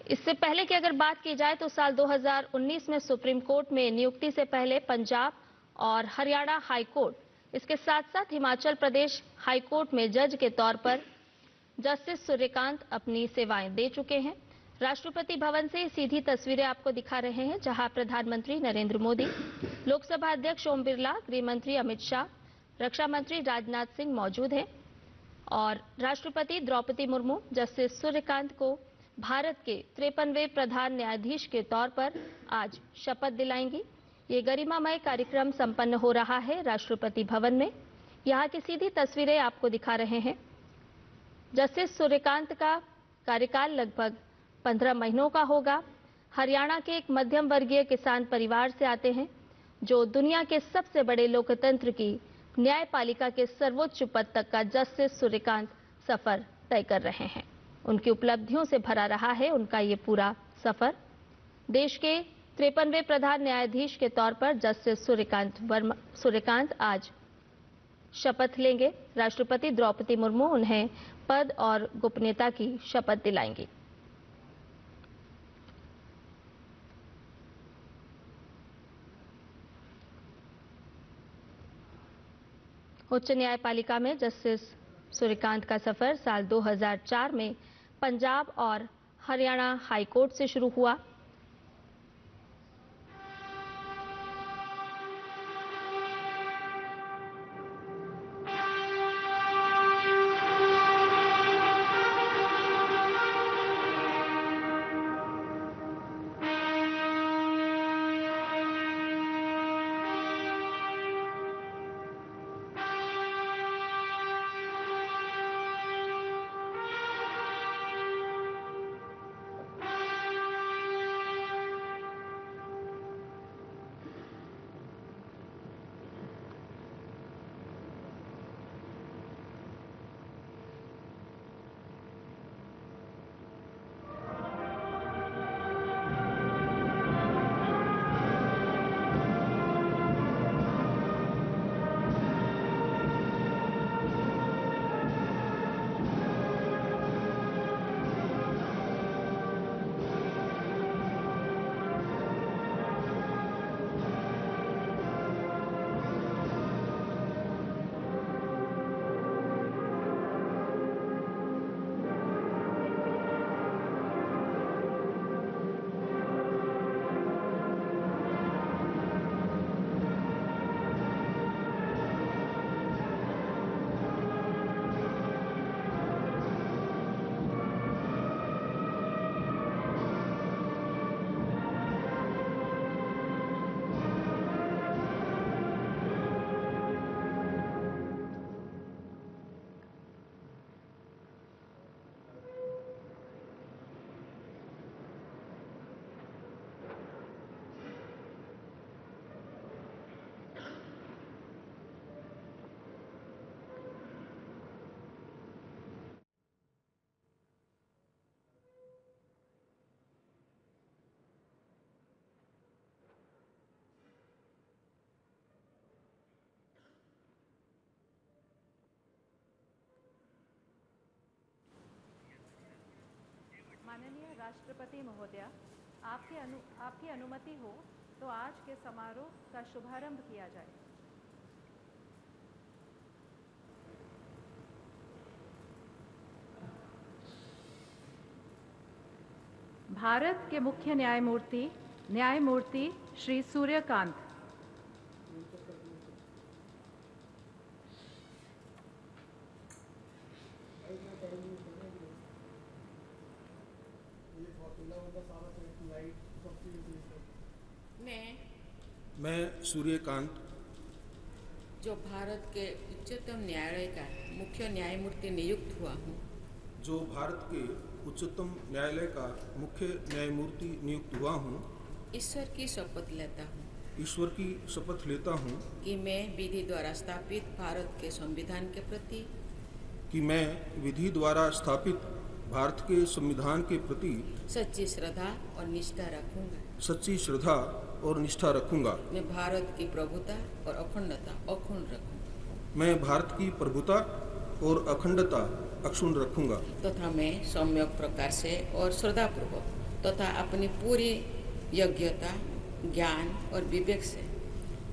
इससे पहले की अगर बात की जाए तो साल 2019 में सुप्रीम कोर्ट में नियुक्ति से पहले पंजाब और हरियाणा हाई कोर्ट, इसके साथ साथ हिमाचल प्रदेश हाई कोर्ट में जज के तौर पर जस्टिस सूर्यकांत अपनी सेवाएं दे चुके हैं। राष्ट्रपति भवन से सीधी तस्वीरें आपको दिखा रहे हैं, जहां प्रधानमंत्री नरेंद्र मोदी, लोकसभा अध्यक्ष ओम बिरला, गृह मंत्री अमित शाह, रक्षा मंत्री राजनाथ सिंह मौजूद हैं और राष्ट्रपति द्रौपदी मुर्मू जस्टिस सूर्यकांत को भारत के 53वें प्रधान न्यायाधीश के तौर पर आज शपथ दिलाएंगी। ये गरिमामय कार्यक्रम संपन्न हो रहा है राष्ट्रपति भवन में। यहाँ की सीधी तस्वीरें आपको दिखा रहे हैं। जस्टिस सूर्यकांत का कार्यकाल लगभग 15 महीनों का होगा। हरियाणा के एक मध्यम वर्गीय किसान परिवार से आते हैं, जो दुनिया के सबसे बड़े लोकतंत्र की न्यायपालिका के सर्वोच्च पद तक का जस्टिस सूर्यकांत सफर तय कर रहे हैं। उनकी उपलब्धियों से भरा रहा है उनका ये पूरा सफर। देश के 53वें प्रधान न्यायाधीश के तौर पर जस्टिस सूर्यकांत आज शपथ लेंगे। राष्ट्रपति द्रौपदी मुर्मू उन्हें पद और गोपनीयता की शपथ दिलाएंगी। उच्च न्यायपालिका में जस्टिस सूर्यकांत का सफर साल 2004 में पंजाब और हरियाणा हाई कोर्ट से शुरू हुआ। माननीय राष्ट्रपति महोदया, आपकी अनुमति हो तो आज के समारोह का शुभारंभ किया जाए। भारत के मुख्य न्यायमूर्ति श्री सूर्यकांत। मैं सूर्यकांत, जो भारत के उच्चतम न्यायालय का मुख्य न्यायमूर्ति नियुक्त हुआ हूँ, जो भारत के उच्चतम न्यायालय का मुख्य न्यायमूर्ति नियुक्त हुआ हूँ, ईश्वर की शपथ लेता हूँ कि मैं विधि द्वारा स्थापित भारत के संविधान के प्रति सच्ची श्रद्धा और निष्ठा रखूंगा। मैं भारत की प्रभुता और अखंडता अक्षुण्ण रखूंगा तथा मैं सम्यक प्रकार से और श्रद्धापूर्वक तथा अपनी पूरी योग्यता, ज्ञान और विवेक से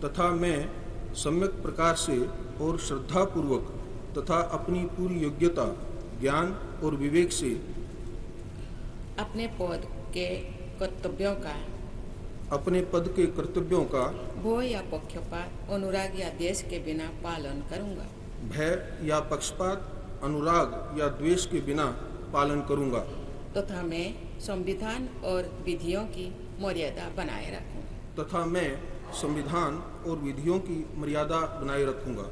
तथा मैं सम्यक प्रकार से और श्रद्धापूर्वक तथा अपनी पूरी योग्यता, ज्ञान और विवेक से अपने पद के कर्तव्यों का भय या पक्षपात, अनुराग या द्वेष के बिना पालन करूंगा। भय या पक्षपात, अनुराग या द्वेष के बिना पालन करूंगा तथा मैं संविधान और विधियों की मर्यादा बनाए रखूंगा। तथा मैं संविधान और विधियों की मर्यादा बनाए रखूंगा।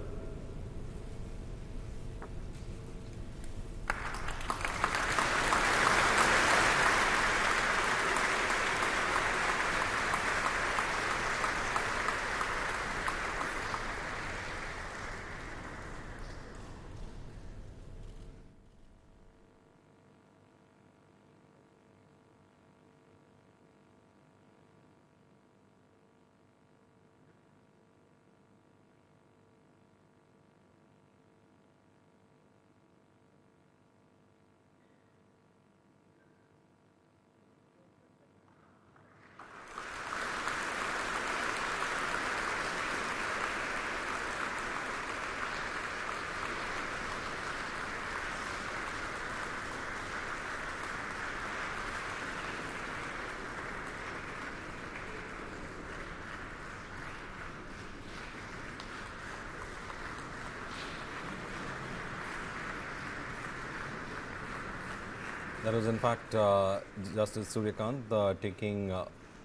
That was in fact Justice Suryakant taking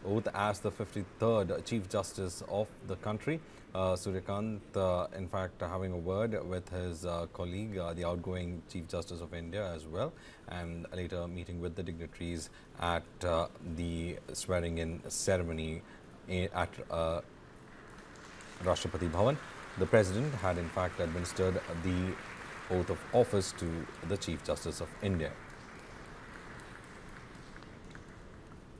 oath as the 53rd Chief Justice of the country. Suryakant in fact having a word with his colleague, the outgoing Chief Justice of India as well, and later meeting with the dignitaries at the swearing-in ceremony at Rashtrapati Bhavan. The President had in fact administered the oath of office to the Chief Justice of India.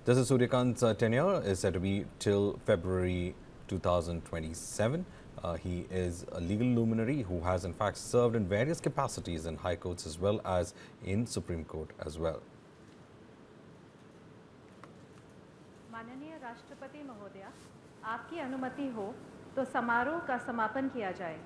Justice Suryakant's tenure is said to be till February 2027. He is a legal luminary who has in fact served in various capacities in high courts as well as in Supreme Court as well. माननीय राष्ट्रपति महोदया, आपकी अनुमति हो तो समारोह का समापन किया जाए।